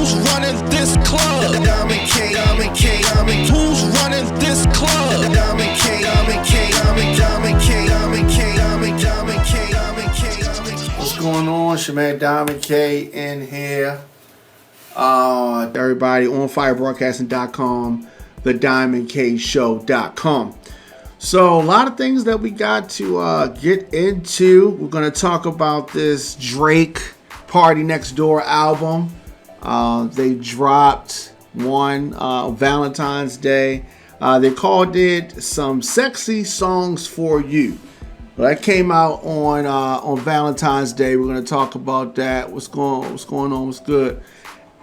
Who's running this club? Diamond K, Diamond K, Diamond. Who's running this club? Diamond K, Diamond K, Diamond, Diamond K, Diamond K, Diamond, Diamond K, Diamond K, Diamond K. What's going on? It's your man Diamond K in here. Everybody, OnFireBroadcasting.com, thediamondkshow.com. So a lot of things that we got to get into. We're going to talk about this Drake PartyNextDoor album. They dropped one Valentine's Day. They called it Some Sexy Songs for You. Well, that came out on Valentine's Day. We're going to talk about that. What's going on? What's good?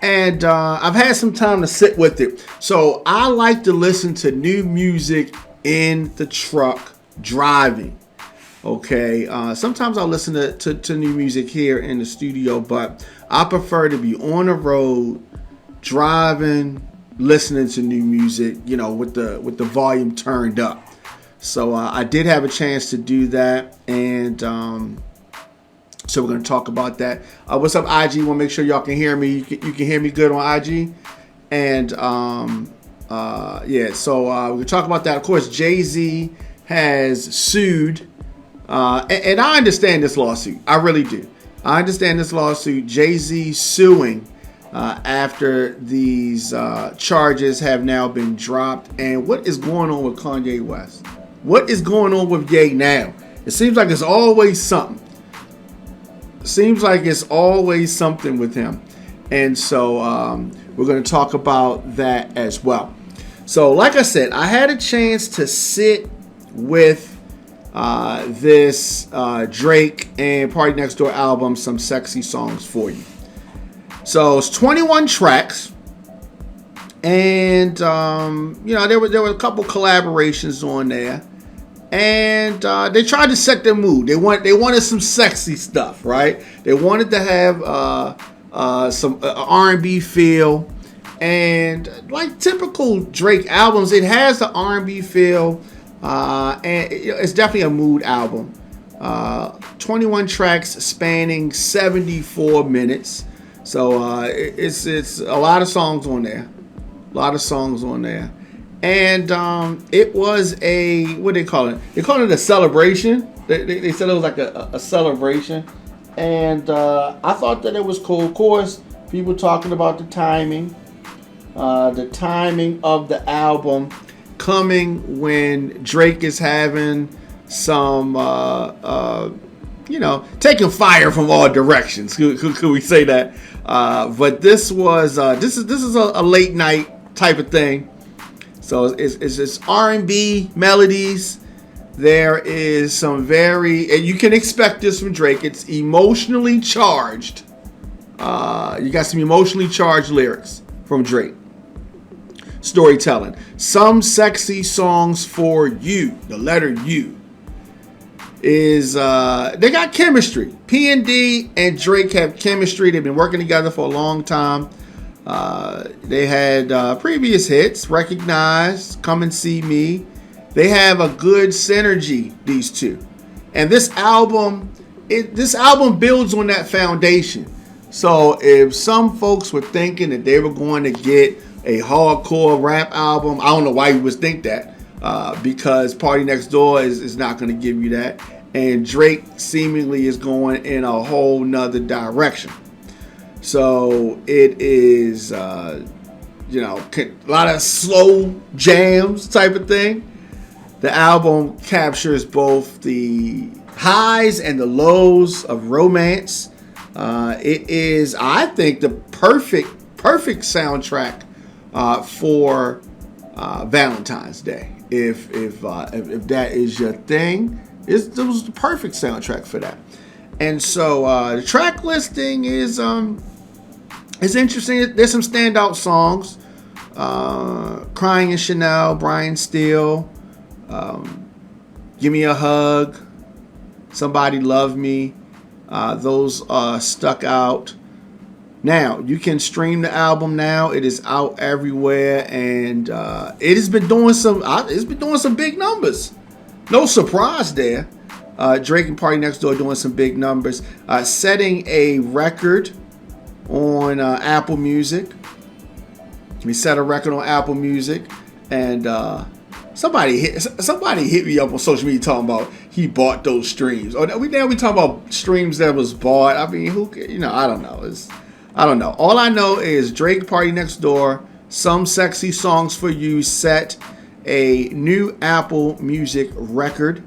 And I've had some time to sit with it. So I like to listen to new music in the truck driving. Okay. Sometimes I'll listen to new music here in the studio, but I prefer to be on the road, driving, listening to new music, with the volume turned up. So I did have a chance to do that, and so we're going to talk about that. What's up, IG? Want to make sure y'all can hear me. You can hear me good on IG, and So we're going to talk about that. Of course, Jay-Z has sued, and I understand this lawsuit. I really do. I understand this lawsuit. Jay-Z suing after these charges have now been dropped. And what is going on with Kanye West? What is going on with Ye now? It seems like it's always something. Seems like it's always something with him. And so we're going to talk about that as well. So like I said, I had a chance to sit with this Drake and PartyNextDoor album, Some Sexy Songs for You. So it's 21 tracks. And, there were a couple collaborations on there. And they tried to set their mood. They wanted some sexy stuff, right? They wanted to have some R&B feel, and like typical Drake albums, it has the R&B feel, and it's definitely a mood album. 21 tracks spanning 74 minutes, so it's a lot of songs on there. And it was what they call it? They call it a celebration. They said it was like a celebration. And I thought that it was cool. Of course, people talking about the timing of the album coming when Drake is having some, taking fire from all directions. Could we say that? But this is a late night type of thing. So it's just R&B melodies. There is some and you can expect this from Drake. It's emotionally charged. You got some emotionally charged lyrics from Drake. Storytelling. Some Sexy Songs for You. The letter U. They got chemistry. PND and Drake have chemistry. They've been working together for a long time. They had previous hits, Recognize, Come and See Me. They have a good synergy, these two. And this album builds on that foundation. So if some folks were thinking that they were going to get a hardcore rap album, I don't know why you would think that, because PartyNextDoor is not going to give you that. And Drake seemingly is going in a whole nother direction. So it is, a lot of slow jams type of thing. The album captures both the highs and the lows of romance. It is, I think, the perfect soundtrack for Valentine's Day. If that is your thing, it was the perfect soundtrack for that. And so the track listing is interesting. There's some standout songs. Crying in Chanel, Brian Steele, Give Me a Hug, Somebody Love Me. Those stuck out. Now, you can stream the album now. It is out everywhere, and it has been doing some big numbers. No surprise there. Drake and PartyNextDoor doing some big numbers, setting a record on Apple Music. He set a record on Apple Music, and somebody hit me up on social media talking about he bought those streams. Oh, we talking about streams that was bought. I mean, I don't know. I don't know. All I know is Drake PartyNextDoor, Some Sexy Songs for You, set a new Apple Music record.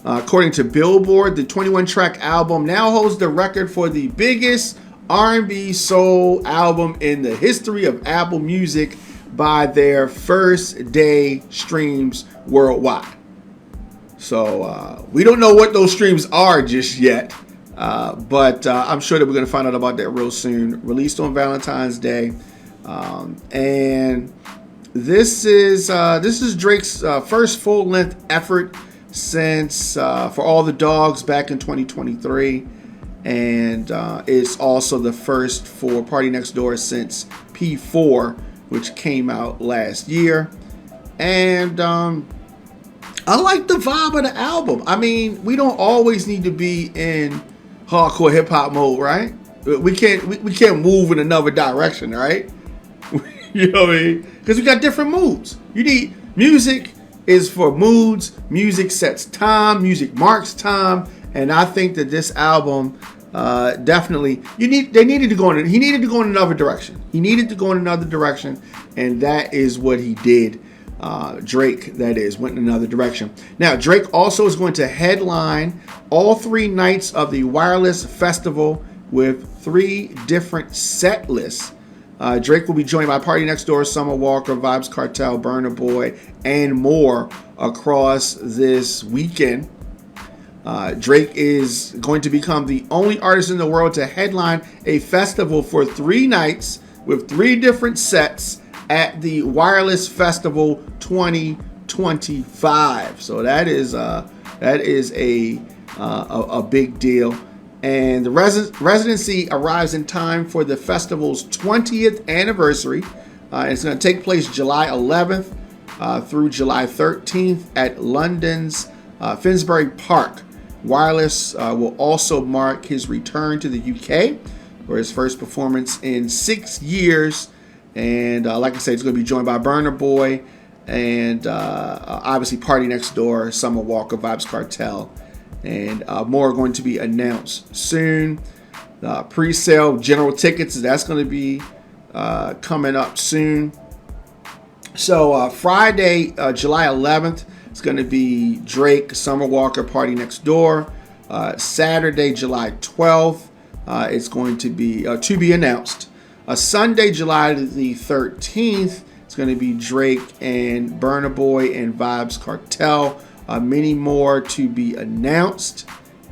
According to Billboard, the 21-track album now holds the record for the biggest R&B soul album in the history of Apple Music by their first day streams worldwide. So we don't know what those streams are just yet, but I'm sure that we're going to find out about that real soon. Released on Valentine's Day, and this is Drake's first full-length effort since For All the Dogs back in 2023, and it's also the first for PartyNextDoor since P4, which came out last year. And I like the vibe of the album. I mean, we don't always need to be in hardcore hip hop mode, right? We can't move in another direction, right? You know what I mean? Because we got different moods. You need music is for moods. Music sets time. Music marks time. And I think that this album definitely he needed to go in another direction. He needed to go in another direction, and that is what he did. Drake, that is, went in another direction. Now, Drake also is going to headline all 3 nights of the Wireless Festival with 3 different set lists. Drake will be joined by PartyNextDoor, Summer Walker, Vybz Kartel, Burna Boy, and more across this weekend. Drake is going to become the only artist in the world to headline a festival for 3 nights with 3 different sets at the Wireless Festival 2025. So that is a big deal. And the residency arrives in time for the festival's 20th anniversary. It's going to take place July 11th through July 13th at London's Finsbury Park. Wireless will also mark his return to the UK for his first performance in 6 years. And like I said, he's going to be joined by Burna Boy and obviously PartyNextDoor, Summer Walker, Vybz Kartel, and more are going to be announced soon. Pre-sale general tickets, that's going to be coming up soon. So Friday, July 11th, it's going to be Drake, Summer Walker, PartyNextDoor. Saturday, July 12th, it's going to be announced. Sunday, July the 13th, it's going to be Drake and Burna Boy and Vybz Kartel. Many more to be announced.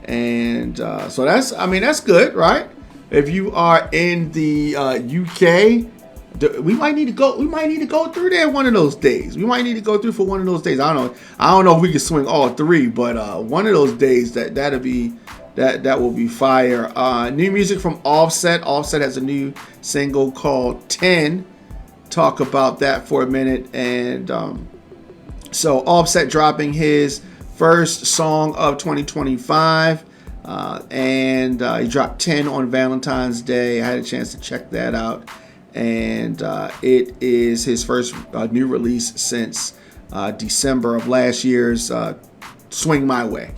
And so that's good, right? If you are in the UK, we might need to go through there one of those days. We might need to go through for one of those days. I don't know if we can swing all 3, but one of those days that will be fire. New music from Offset. Offset has a new single called 10. Talk about that for a minute. And so Offset dropping his first song of 2025. And he dropped 10 on Valentine's Day. I had a chance to check that out. And it is his first new release since December of last year's Swing My Way.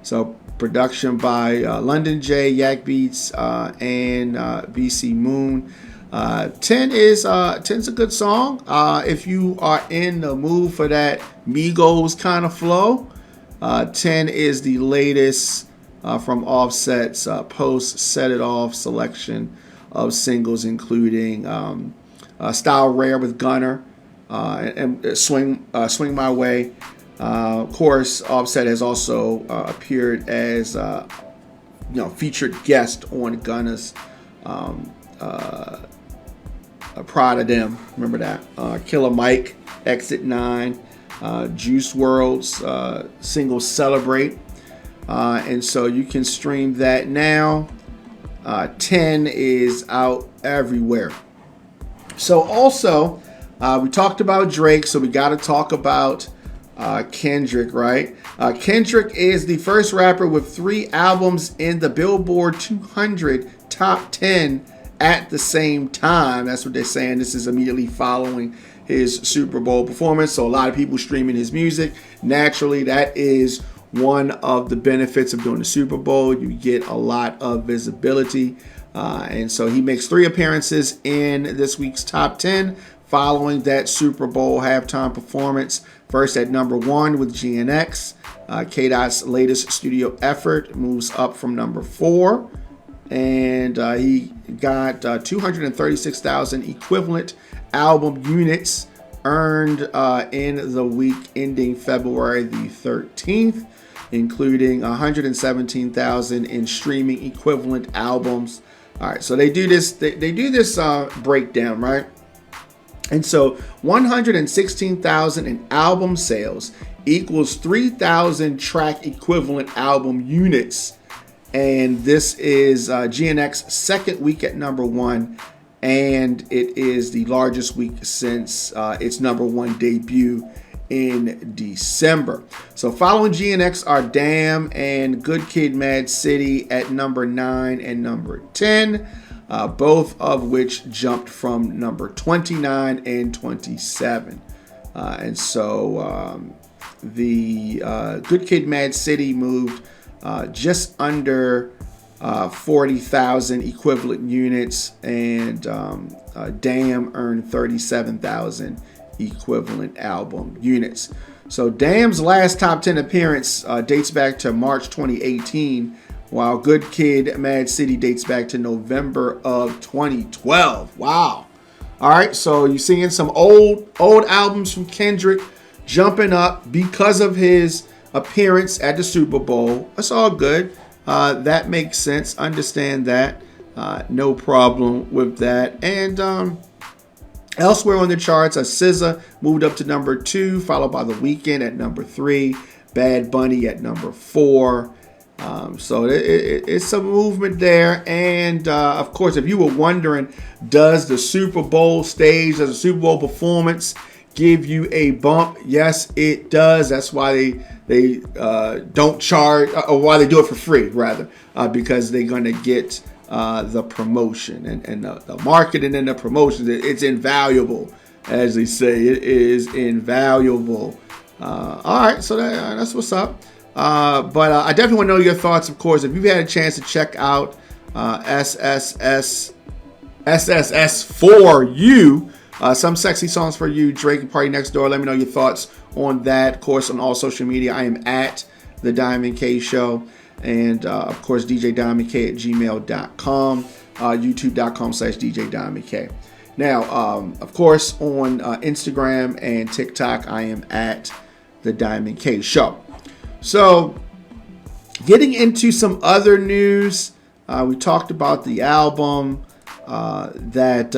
So production by London J, Yak Beats, and BC Moon. 10's a good song. If you are in the mood for that Migos kind of flow, 10 is the latest from Offset's post Set It Off selection of singles, including Style Rare with Gunner and Swing My Way. Of course, Offset has also appeared as featured guest on Gunna's Proud of Them. Remember that? Killer Mike, Exit 9, Juice WRLD's single Celebrate. And so you can stream that now. 10 is out everywhere. So also, we talked about Drake, so we got to talk about Kendrick, right? Kendrick is the first rapper with 3 albums in the Billboard 200 Top 10 at the same time. That's what they're saying. This is immediately following his Super Bowl performance. So a lot of people streaming his music. Naturally, that is one of the benefits of doing the Super Bowl. You get a lot of visibility. And so he makes 3 appearances in this week's top 10 following that Super Bowl halftime performance. First at number 1 with GNX. K-Dot's latest studio effort moves up from number 4. And he got 236,000 equivalent album units earned in the week ending February the 13th, including 117,000 in streaming equivalent albums. All right, so they do this. They do this breakdown, right? And so 116,000 in album sales equals 3,000 track equivalent album units. And this is GNX's second week at number 1, and it is the largest week since its number 1 debut in December. So following GNX are Damn and Good Kid, Mad City at number 9 and number 10, both of which jumped from number 29 and 27. And so the Good Kid, Mad City moved just under 40,000 equivalent units, and Damn earned 37,000 equivalent album units. So Damn's last top 10 appearance dates back to March 2018, while Good Kid, Mad City dates back to November of 2012. Wow. All right, so you're seeing some old albums from Kendrick jumping up because of his appearance at the Super Bowl. That's all good. That makes sense. Understand that. No problem with that. And elsewhere on the charts, SZA moved up to number 2, followed by The Weeknd at number 3, Bad Bunny at number 4. So it's a movement there. And of course, if you were wondering, does the Super Bowl stage, does the Super Bowl performance give you a bump? Yes, it does. That's why they don't charge, or why they do it for free, rather, because they're going to get the promotion and the marketing and the promotions. It's invaluable, as they say. It is invaluable. All right, so that's what's up. But I definitely want to know your thoughts, of course. If you've had a chance to check out SSS for You, Some Sexy Songs for You, Drake and PartyNextDoor. Let me know your thoughts on that. Of course, on all social media, I am at The Diamond K Show. And, of course, djdiamondk at gmail.com, youtube.com/djdiamondk. Now, of course, on Instagram and TikTok, I am at The Diamond K Show. So, getting into some other news, we talked about the album that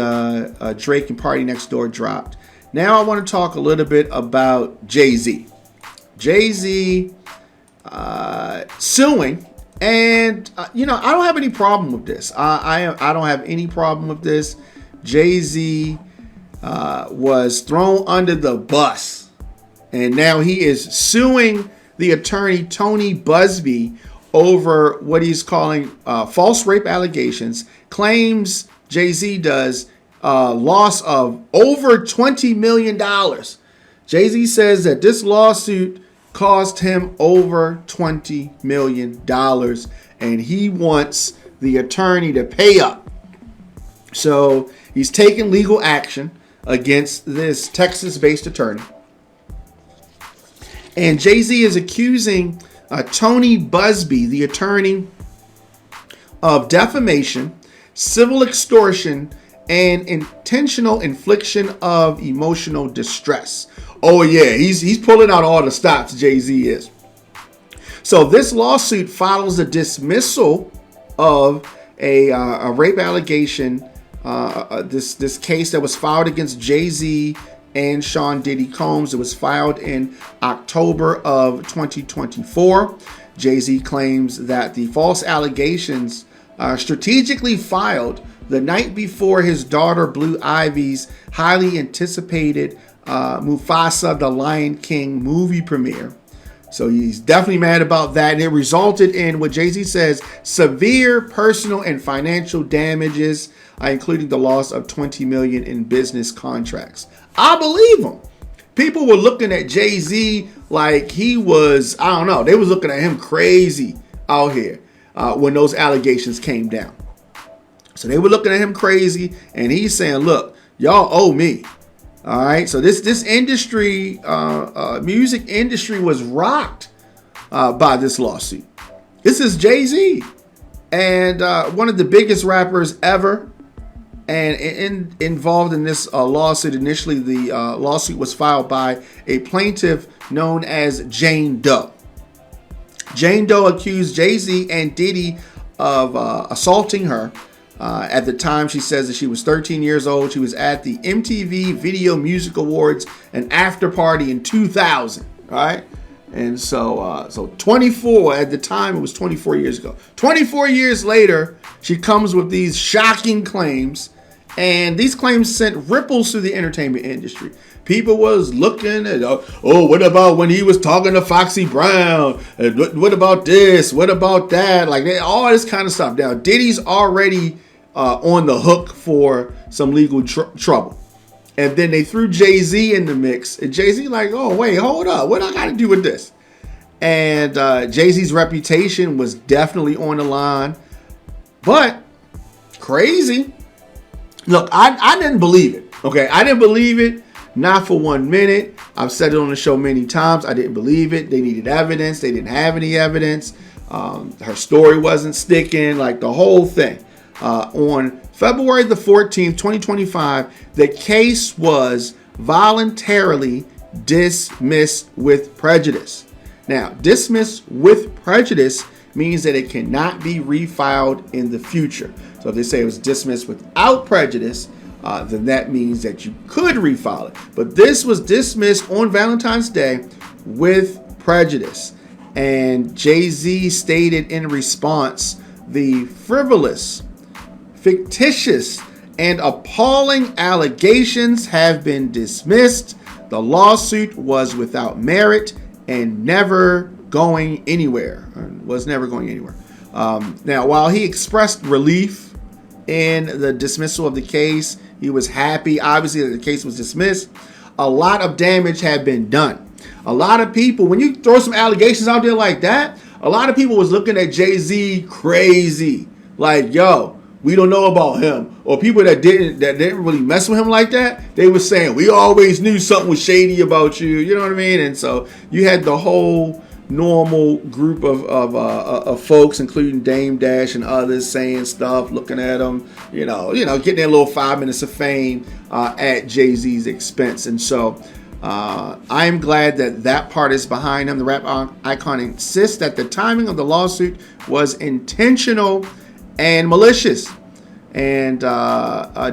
Drake and PartyNextDoor dropped. Now I want to talk a little bit about Jay-Z. Jay-Z suing, and I don't have any problem with this. I don't have any problem with this. Jay-Z was thrown under the bus, and now he is suing the attorney Tony Buzbee over what he's calling false rape allegations. Claims Jay-Z does loss of over $20 million. Jay-Z says that this lawsuit cost him over $20 million, and he wants the attorney to pay up. So he's taking legal action against this Texas-based attorney. And Jay-Z is accusing Tony Buzbee, the attorney, of defamation, civil extortion, and intentional infliction of emotional distress. Oh yeah, he's pulling out all the stops, Jay-Z is. So this lawsuit follows a dismissal of a rape allegation, this case that was filed against Jay-Z and Sean Diddy Combs. It was filed in October of 2024. Jay-Z claims that the false allegations strategically filed the night before his daughter Blue Ivy's highly anticipated Mufasa the Lion King movie premiere. So he's definitely mad about that. And it resulted in what Jay-Z says, severe personal and financial damages including the loss of $20 million in business contracts. I believe him. People were looking at Jay-Z like he was, I don't know, they was looking at him crazy out here when those allegations came down. So they were looking at him crazy, and he's saying, look, y'all owe me. All right, so this industry, music industry was rocked by this lawsuit. This is Jay-Z, and one of the biggest rappers ever, and involved in this lawsuit. Initially, the lawsuit was filed by a plaintiff known as Jane Doe. Jane Doe accused Jay-Z and Diddy of assaulting her. At the time, she says that she was 13 years old. She was at the MTV Video Music Awards, an after party in 2000, right? And so 24, at the time, it was 24 years ago. 24 years later, she comes with these shocking claims, and these claims sent ripples through the entertainment industry. People was looking at, oh, what about when he was talking to Foxy Brown? And what about this? What about that? Like all this kind of stuff. Now, Diddy's already on the hook for some legal trouble. And then they threw Jay-Z in the mix. And Jay-Z like, oh, wait, hold up. What I got to do with this? And Jay-Z's reputation was definitely on the line. But crazy. Look, I didn't believe it. Okay, I didn't believe it. Not for 1 minute. I've said it on the show many times. I didn't believe it. They needed evidence. They didn't have any evidence. Her story wasn't sticking. Like the whole thing. On February the 14th, 2025, the case was voluntarily dismissed with prejudice. Now, dismissed with prejudice means that it cannot be refiled in the future. So if they say it was dismissed without prejudice, then that means that you could refile it. But this was dismissed on Valentine's Day with prejudice. And Jay-Z stated in response, the frivolous, fictitious, and appalling allegations have been dismissed. The lawsuit was without merit and never going anywhere. Now, while he expressed relief in the dismissal of the case, he was happy, obviously, that the case was dismissed. A lot of damage had been done. A lot of people, when you throw some allegations out there like that, a lot of people was looking at Jay-Z crazy. Like, yo, we don't know about him. Or people that didn't really mess with him like that, they were saying, we always knew something was shady about you. You know what I mean? And so you had the whole normal group of folks, including Dame Dash and others, saying stuff, looking at him, getting their little 5 minutes of fame at Jay-Z's expense. And so I am glad that part is behind him. The rap icon insists that the timing of the lawsuit was intentional and malicious and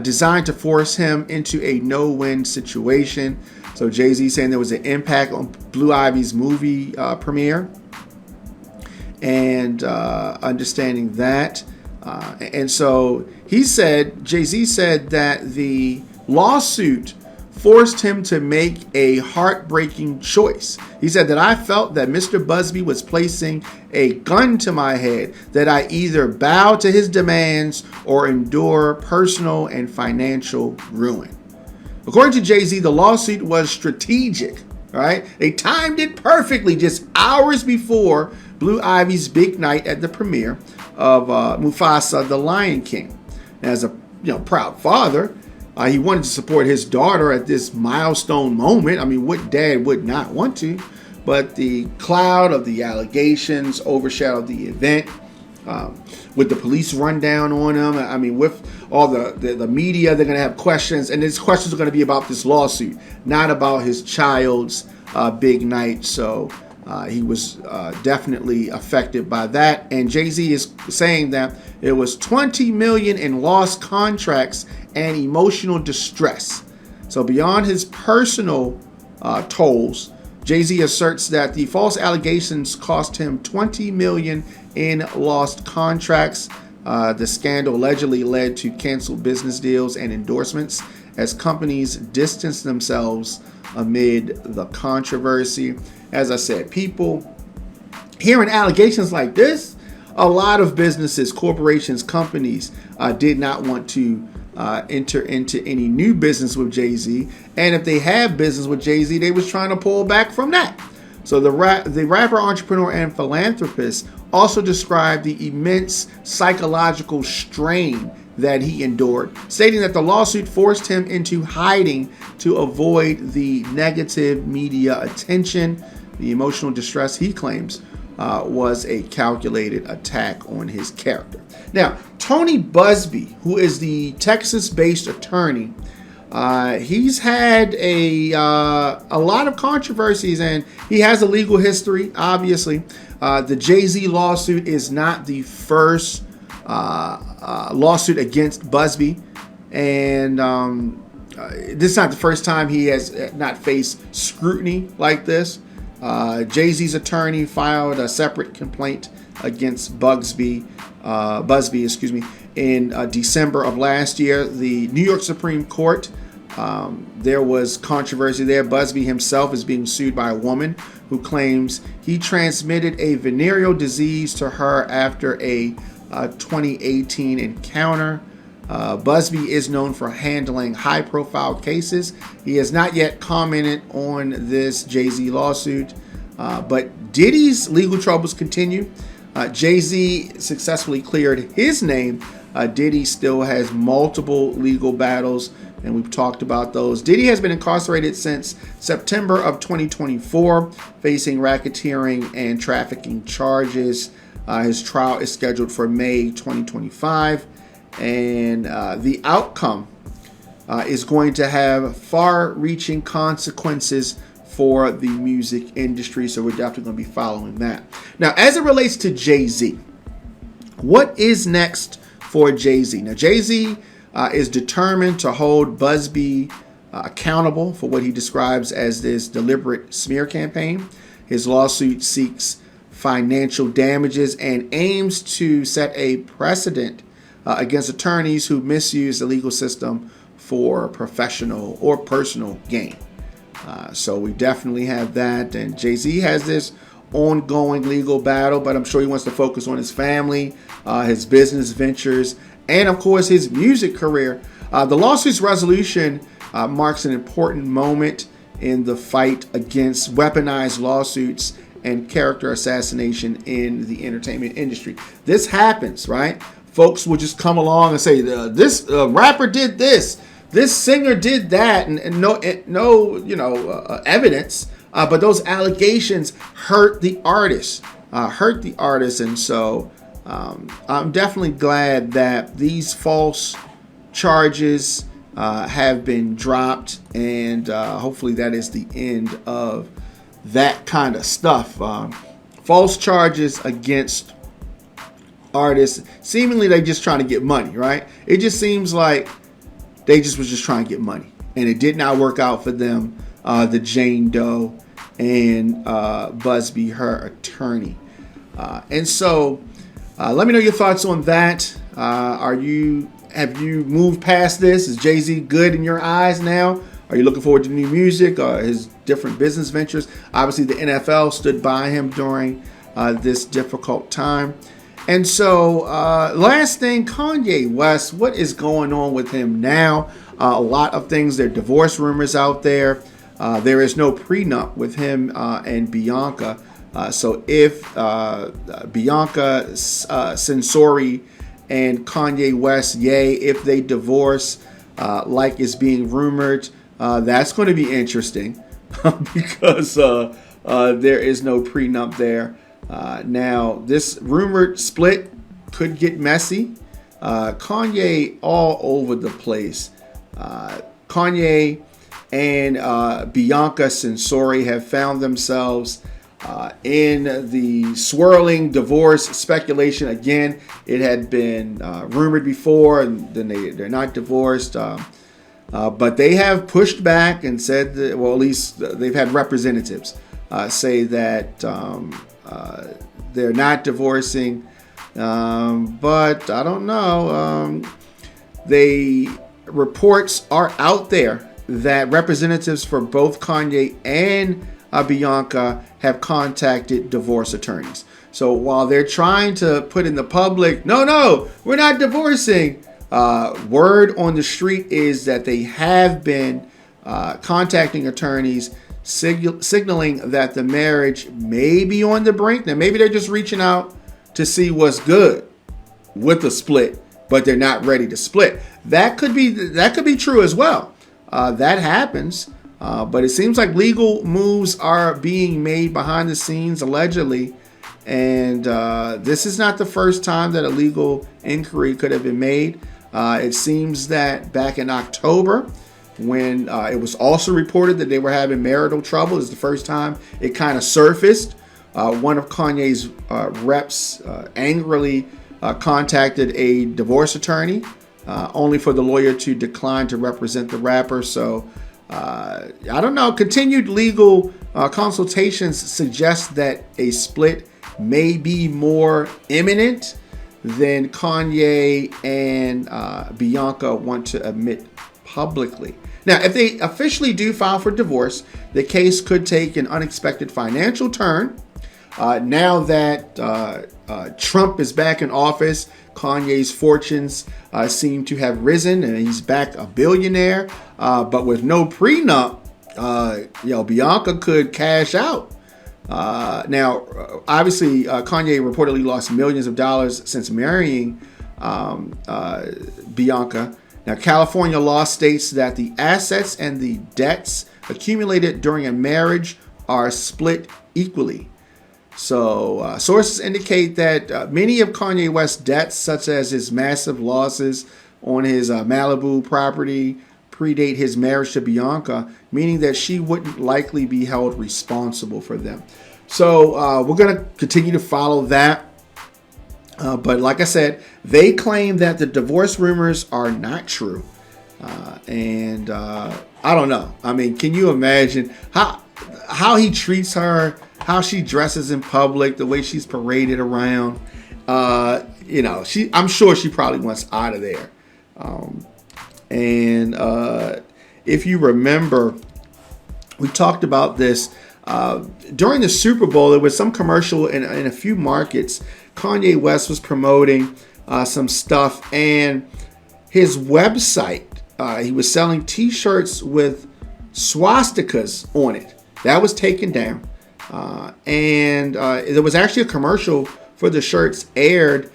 designed to force him into a no-win situation. So Jay-Z saying there was an impact on Blue Ivy's movie premiere, and understanding that. And so Jay-Z said that the lawsuit forced him to make a heartbreaking choice. He said that I felt that Mr. Buzbee was placing a gun to my head, that I either bow to his demands or endure personal and financial ruin. According to Jay-Z, the lawsuit was strategic, right? They timed it perfectly just hours before Blue Ivy's big night at the premiere of Mufasa, the Lion King. As a proud father, he wanted to support his daughter at this milestone moment. I mean, what dad would not want to? But the cloud of the allegations overshadowed the event. With the police rundown on him, I mean, with all the media, they're going to have questions. And these questions are going to be about this lawsuit, not about his child's big night. So he was definitely affected by that. And Jay-Z is saying that it was $20 million in lost contracts and emotional distress. So beyond his personal tolls, Jay-Z asserts that the false allegations cost him $20 million in lost contracts. The scandal allegedly led to canceled business deals and endorsements as companies distanced themselves amid the controversy. As I said, people hearing allegations like this, a lot of businesses, corporations, companies did not want to enter into any new business with Jay-Z. And if they had business with Jay-Z, they was trying to pull back from that. So the rapper, entrepreneur, and philanthropist also described the immense psychological strain that he endured, stating that the lawsuit forced him into hiding to avoid the negative media attention. The emotional distress, he claims, was a calculated attack on his character. Now, Tony Buzbee, who is the Texas-based attorney, he's had a lot of controversies, and he has a legal history, obviously. The Jay-Z lawsuit is not the first lawsuit against Buzbee, and this is not the first time he has not faced scrutiny like this. Jay-Z's attorney filed a separate complaint against Buzbee, in December of last year. The New York Supreme Court, there was controversy there. Buzbee himself is being sued by a woman who claims he transmitted a venereal disease to her after a 2018 encounter. Buzbee is known for handling high-profile cases. He has not yet commented on this Jay-Z lawsuit, but Diddy's legal troubles continue. Jay-Z successfully cleared his name. Diddy still has multiple legal battles, and we've talked about those. Diddy has been incarcerated since September of 2024, facing racketeering and trafficking charges. His trial is scheduled for May 2025. And the outcome is going to have far-reaching consequences for the music industry. So we're definitely going to be following that. Now, as it relates to Jay-Z, what is next for Jay-Z? Now, Jay-Z is determined to hold Buzbee accountable for what he describes as this deliberate smear campaign. His lawsuit seeks financial damages and aims to set a precedent against attorneys who misuse the legal system for professional or personal gain. So we definitely have that. And Jay-Z has this ongoing legal battle, but I'm sure he wants to focus on his family, his business ventures, and of course his music career. The lawsuit's resolution marks an important moment in the fight against weaponized lawsuits and character assassination in the entertainment industry. This happens, right? Folks will just come along and say, this rapper did this singer did that, and no evidence, but those allegations hurt the artist, and so I'm definitely glad that these false charges have been dropped, and hopefully that is the end of that kind of stuff. False charges against artists, seemingly they just trying to get money, right? It just seems like they was just trying to get money, and it did not work out for them. The Jane Doe and Buzbee, her attorney, and so let me know your thoughts on that. Have you moved past this? Is Jay-Z good in your eyes now? Are you looking forward to new music or his different business ventures? Obviously, the NFL stood by him during this difficult time. And so, last thing, Kanye West, what is going on with him now? A lot of things. There are divorce rumors out there. There is no prenup with him and Bianca. So if Bianca Censori and Kanye West, if they divorce, like is being rumored, that's going to be interesting because there is no prenup there. Now, this rumored split could get messy. Kanye all over the place. Kanye and Bianca Censori have found themselves in the swirling divorce speculation. Again, it had been rumored before, and then they're not divorced. But they have pushed back and said that, well, at least they've had representatives say that they're not divorcing. But I don't know. Reports are out there that representatives for both Kanye and Bianca have contacted divorce attorneys. So while they're trying to put in the public, no, we're not divorcing, word on the street is that they have been contacting attorneys, signaling that the marriage may be on the brink. Now, maybe they're just reaching out to see what's good with the split, but they're not ready to split. That could be true as well. That happens, but it seems like legal moves are being made behind the scenes, allegedly. And this is not the first time that a legal inquiry could have been made. It seems that back in October, when it was also reported that they were having marital trouble, is the first time it kind of surfaced. One of Kanye's reps angrily contacted a divorce attorney, only for the lawyer to decline to represent the rapper. So I don't know. Continued legal consultations suggest that a split may be more imminent than Kanye and Bianca want to admit publicly. Now, if they officially do file for divorce, the case could take an unexpected financial turn. Now that Trump is back in office, Kanye's fortunes seem to have risen, and he's back a billionaire. But with no prenup, Bianca could cash out. Now, obviously, Kanye reportedly lost millions of dollars since marrying Bianca. Now, California law states that the assets and the debts accumulated during a marriage are split equally. So, sources indicate that many of Kanye West's debts, such as his massive losses on his Malibu property, predate his marriage to Bianca, meaning that she wouldn't likely be held responsible for them. So, we're going to continue to follow that. But like I said, they claim that the divorce rumors are not true. And I don't know. I mean, can you imagine how he treats her, how she dresses in public, the way she's paraded around? I'm sure she probably wants out of there. If you remember, we talked about this during the Super Bowl. There was some commercial in a few markets. Kanye West was promoting some stuff, and his website, he was selling t-shirts with swastikas on it. That was taken down. And there was actually a commercial for the shirts aired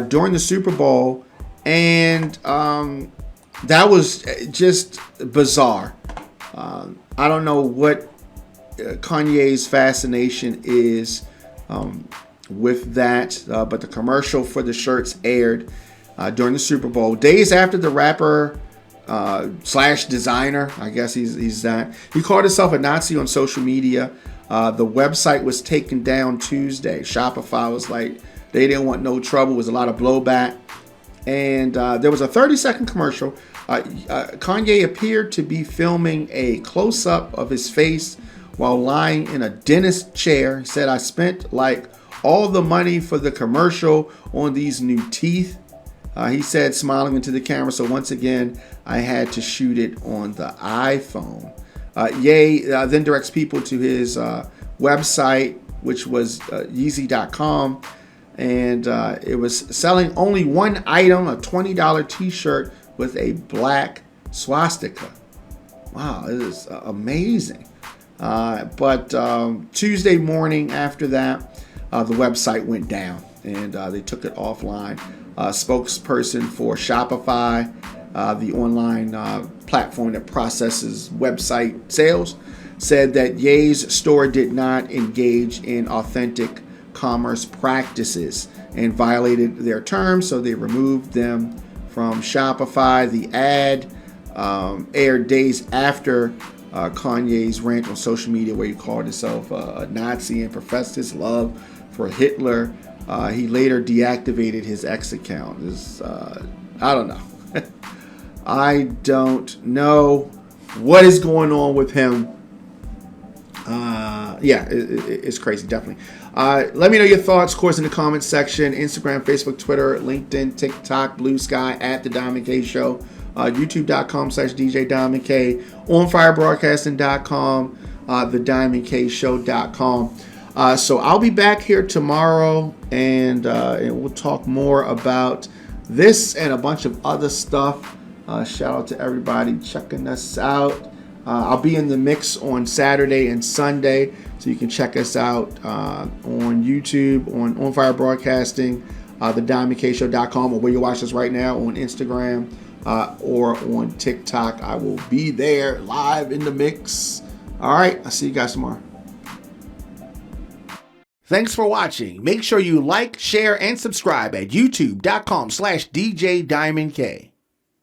during the Super Bowl. And that was just bizarre. I don't know what Kanye's fascination is with that, but the commercial for the shirts aired during the Super Bowl, days after the rapper slash designer, I guess he's that. He called himself a Nazi on social media. The website was taken down Tuesday. Shopify was like, they didn't want no trouble. It was a lot of blowback. And there was a 30-second commercial. Kanye appeared to be filming a close-up of his face while lying in a dentist chair. He said, "I spent like all the money for the commercial on these new teeth," he said, smiling into the camera. "So once again, I had to shoot it on the iPhone." Ye then directs people to his website, which was Yeezy.com. And it was selling only one item, a $20 t-shirt with a black swastika. Wow, it is amazing. But Tuesday morning after that, the website went down and they took it offline. Spokesperson for Shopify, the online platform that processes website sales, said that Ye's store did not engage in authentic commerce practices and violated their terms, so they removed them from Shopify. The ad aired days after Kanye's rant on social media, where he called himself a Nazi and professed his love for Hitler. He later deactivated his X account. I don't know. I don't know what is going on with him. It's crazy, definitely. Let me know your thoughts, of course, in the comments section. Instagram, Facebook, Twitter, LinkedIn, TikTok, Blue Sky, at The Diamond K Show, YouTube.com/djdiamondk, OnFire Broadcasting.com, TheDiamondKShow.com. So I'll be back here tomorrow, and we'll talk more about this and a bunch of other stuff. Shout out to everybody checking us out. I'll be in the mix on Saturday and Sunday, so you can check us out on YouTube, on OnFire Broadcasting, thediamondkshow.com, or where you watch us right now on Instagram or on TikTok. I will be there live in the mix. All right, I'll see you guys tomorrow. Thanks for watching. Make sure you like, share, and subscribe at youtube.com/djdiamondk.